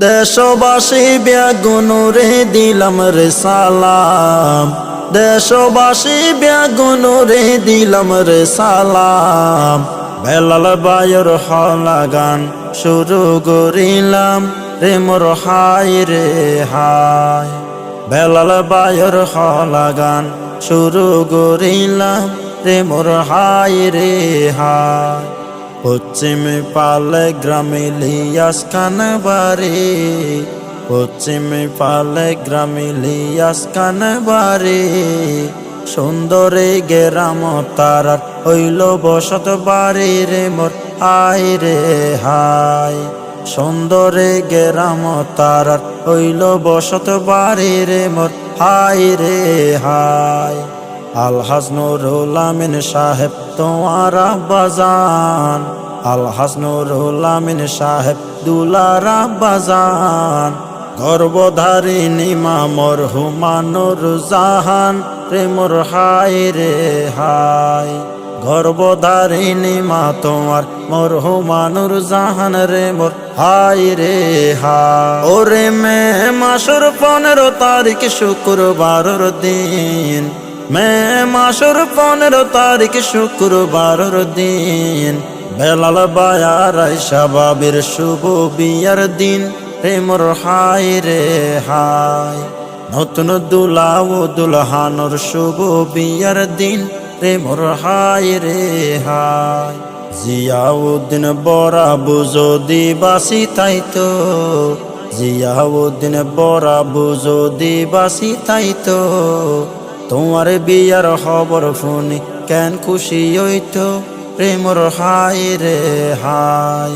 দেশবাসী বেগুনুরে দিলাম রে সালাম, দেশবাসী বেগুনুরে দিলাম রে সালাম। বেলাল ভাইয়ের হলা গান শুরু করিলাম রে মোর হাই রে হাই। বেলাল ভাইয়ের হলা গান শুরু করিলাম রে মোর হাই রে হাই। পশ্চিম পালে গ্রামে লিয়াস খান বাড়ি, পশ্চিম পালে গ্রামে লিয়াস খান বাড়ি। সুন্দরে গেরাম তারার হইল বসত বাড়ি রে মোর হাই রে হাই। সুন্দরে গেরাম তারার হইল বসত বাড়ি রে মোর হাই রে হাই। আলহাজ নুরুল আমিন সাহেব তোমার আব্বাজান, আলহাজ নুরুল আমিন সাহেব দুলার আব্বাজান। গর্ভধারিণী মা মরহুমা নুরজাহান রে মোর হাই রে হাই। গর্ভধারিণী মা তোমার মরহুমা নুরজাহান রে মোর হাই রে হাই। ওরে মে মাসের 15 তারিখ শুক্রবারের দিন, মে মাসের 15 তারিখ শুক্রবারের দিন। বেলাল ভাইয়ার আয়শা বাবির শুভ বিয়ার দিন রে মোর হাই রে হাই। নতুন দুলা ও দুলহানোর শুভ বিয়ার দিন রে মোর হাই রে হাই। জিয়াউদ্দিন বরাবু যদি বাসি তাইতো, জিয়াউদ্দিন বরাবু যদি বাসি তাইতো। তোমার বিয়ার খবর শুনি কেন খুশি হইতো রে মোর হাই রে হাই।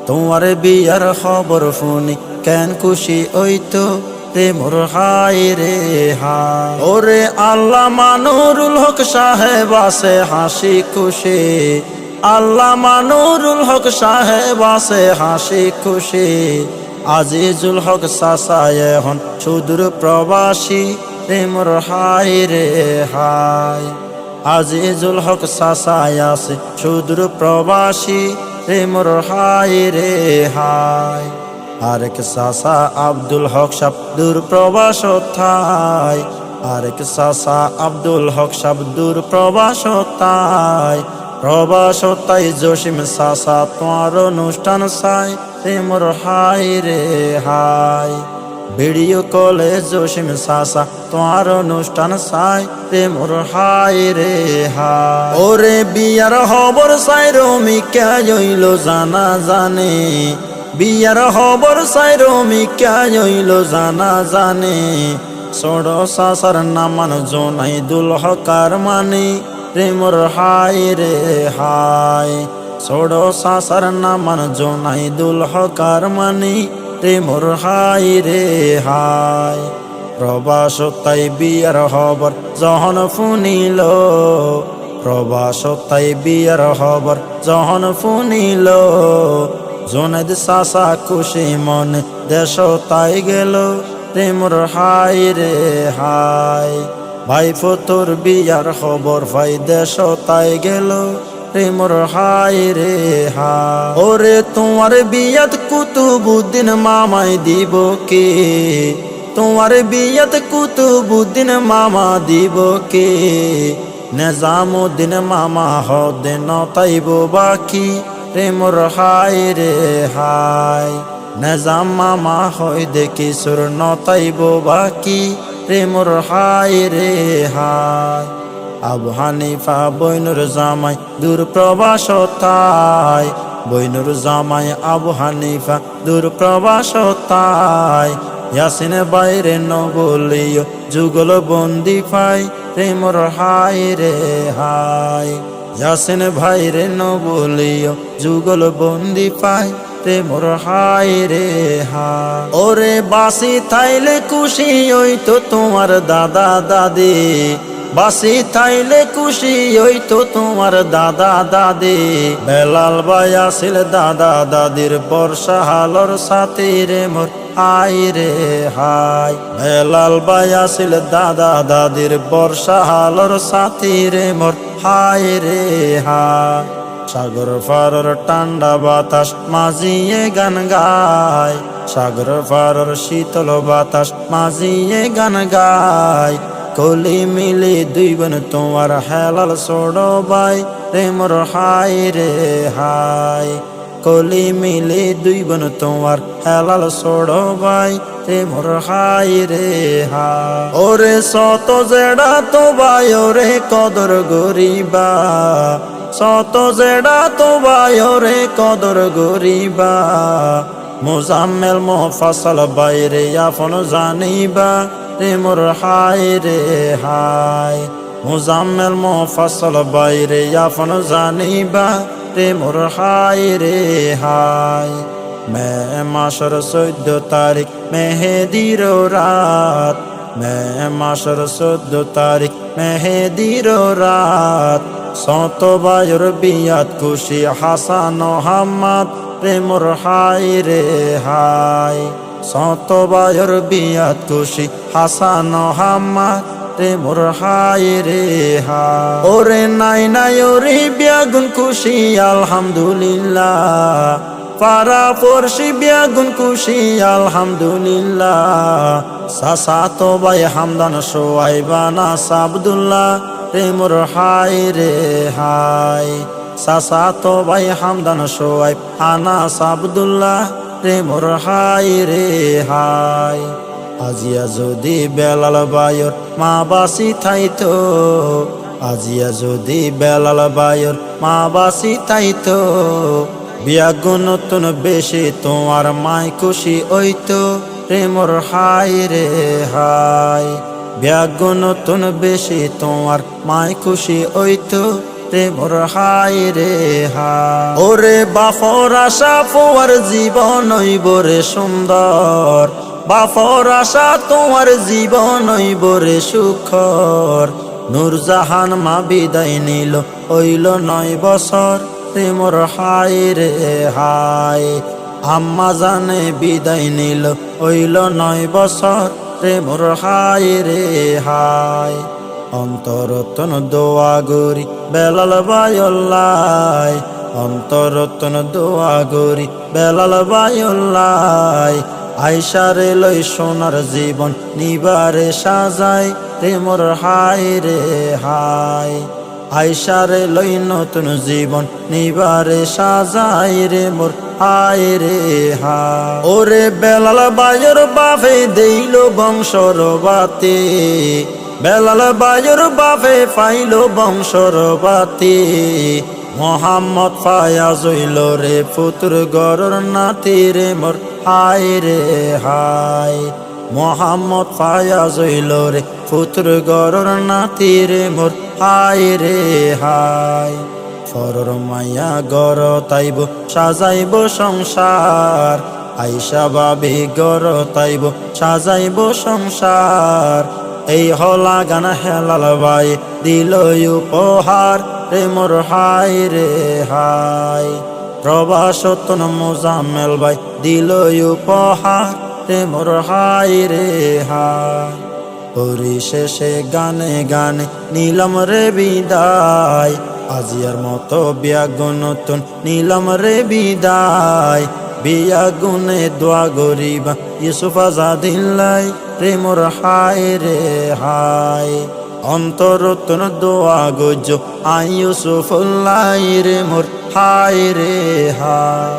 তোমার বিয়ার খবর শুনি কেন খুশি হইতো রে মোর হাই রে হাই। ওরে আল্লামা নুরুল হক সাহেব আছে হাসি খুশি, আল্লামা নুরুল হক সাহেব আছে হাসি খুশি। আজিজুল হক চাচা এখন সুদূর প্রবাসী রে মোর হাই রে হাই। আজিজুল হক চাচা আছে সুদূর প্রবাসী রে মোর হাই রে হাই। আরেক চাচা আব্দুল হক সাব দূর প্রবাস থাই, আরেক চাচা আব্দুল হক সাব দূর প্রবাস থাই। প্রবাস তাই জসিম চাচা তোমার অনুষ্ঠান চাই রে মোর হাই রে হাই। ভিডিও কলে জসিম চাচা তোমার অনুষ্ঠান চাই রে মোর হাই রে হাই। ওরে বিয়ার খবর চাই রমিকা হইল জানা জানে, বিয়ার খবর চাই রমিকা হইল জানা জানে। ছোট চাচার নামান জোনাইদুল হকার মানে রে মোর হাই রে হাই। ছোট চাচার নামান জোনাইদুল হকার মানে রে মোর হাই রে হাই। প্রবাস তাই বিয়ার খবর যখন শুনিল, প্রবাস তাই বিয়ার খবর যখন শুনিল। জোনাইদ চাচা খুশি মনে দেশ তাই গেল রে মোর হাই রে হাই। ভাই ফতোর বিয়ার খবর পাই দেশ তাই গেল রে মোর হাই রে হাই। ওরে তোমার বিয়াত কুতুবুদ্দিন মামাই দিব কে, তোমার বিয়াত কুতুবুদ্দিন মামা দিব কে। নিজামুদ্দিন মামা হদে নতাইব বাকি রে মোর হাই রে হাই। নিজাম মামা হয় দেখি সুর নতাইব বাকি রে মোর হাই রে হাই। আবু হানিফা বইনুর জামাই দূর প্রবাস তাই, বইনুর জামাই আবু হানিফা দূর প্রবাস তাই। ইয়াসিন বাইরে নবলিও যুগল বন্দি পাই রে মোর হাই রে হাই। ইয়াসিন ভাইরে নবলিও যুগল বন্দি পাই রে মোর হাই রে হাই। ওরে বাসি থাইলে খুশি হইতো তোমার দাদা দাদি, বাসি থাইলে খুশি হইতো তোমার দাদা দাদি। বেলাল ভাই আসিল দাদা দাদির বর্ষা হালর সাথী রে মোর হাই রে হাই। বেলাল ভাই আসিল দাদা দাদির বর্ষা হালর সাথী রে মোর হাই রে হাই। সাগর পারের ঠান্ডা বাতাস মাঝিয়ে গান গায়, সাগর পারর শীতল বাতাস মাঝিয়ে গান গায় কলি মিলি দুই বোন তোমার হেলাল ছোড়ো ভাই রে মোর হাই রে হাই কলি মিলি দুই বোন তোমার হেলাল ছোড়ো ভাই রে মোর হাই রে হাই ওরে শত জেড়া তো ভাই ওরে কদর গরিবা শত জেড়া তো ভাই ওরে কদর গরিবা মুজাম্মেল মুফাসসাল বাইরে আপন জানিবা রে মোর হাই রে হাই মুজাম্মেল মুফাসসাল বাইরে আপন জানিবা রে মোর হাই রে হাই মে মাসর 14 তারিখ মেহেদির রাত মে মাসর 14 তারিখ মেহেদির রাত শত ভাইয়ের বিয়াত খুশি হাসান হাম্মাদ রে মোর হাই রে হাই শত ভাইয়ের বিয়াত খুশি হাসান হাম্মাদ রে মোর হাই রে হাই ওরে নাই নাই ওরে বিয়াগুন খুশি আলহামদুলিল্লাহ পারা পড়শি বিয়াগুন খুশি আলহামদুলিল্লাহ সাসাতো ভাই হামদান সোয়াইবানা আব্দুল্লাহ রে মোর হাই রে হাই সাসাতো ভাই হামদান সোয়াইব আনাস আব্দুল্লাহ রে মোর হাই রে হাই আজিয়া যদি বেলাল ভাইয়ের মা বাসি থাইতো আজিয়া যদি বেলাল ভাইয়ের মা বাসি থাইতো বিয়াগুন নতুন বেশি তোমার মাই খুশি হইতো রে মোর হাই রে হাই বিয়াগুন নতুন বেশি তোমার মাই খুশি হইতো রে মোর হাই রে হাই ওরে বাফর আশা তোমার জীবন হইব রে সুন্দর বাফর আশা তোমার জীবন হইব রে সুখর নূরজাহান মা বিদায় নিল হইল 9 বছর রে মোর হাই রে হাই আম্মা জানে বিদায় নিল হইল 9 বছর রে মোর হাই রে হাই অন্তরতন দোয়া গরি বেলাল ভাইল্লাই অন্তরতন দোয়া গরি বেলাল ভাইল্লাই আইসারে লই সোনার জীবন নিবারে সাজাই রে মোর হাই রে হাই আইসারে লই নতুন জীবন নিবারে সাজাই রে মোর হাই রে হাই ওরে বেলাল ভাইয়ের বাপে দেইল বংশর বাতি বেলাল ভাইয়ের বাপে পাইল বংশর বাতি মোহাম্মদ ফায়াজ হইল রে পুত্র গরর নাতি রে মোর হাই রে হাই মোহাম্মদ ফায়াজ হইল রে পুত্র গরর নাতি রে মোর হাই রে হাই ফরর মায়া গর তাইব সাজাইব সংসার আইসা ভাবি গর তাইব সাজাইব সংসার এই হলা গান হেলাল ভাই দিল উপহার রে মোর হাই রে হাই প্রবাসতন মুজাম্মেল ভাই দিল উপহার রে মোর হাই রে হাই পরিশেষে গানে গানে নিলাম রে বিদায় আজিয়ার মতো বিয়াগুন নতুন নিলাম রে বিদায় বিয়াগুনে দোয়া গরিবা ইউসুফ আজাদিল্লাই রে মোর হাই রে হাই অন্তরতন দোয়া গজ আই ইউসুফুল্লাই রে মোর হাই রে হাই।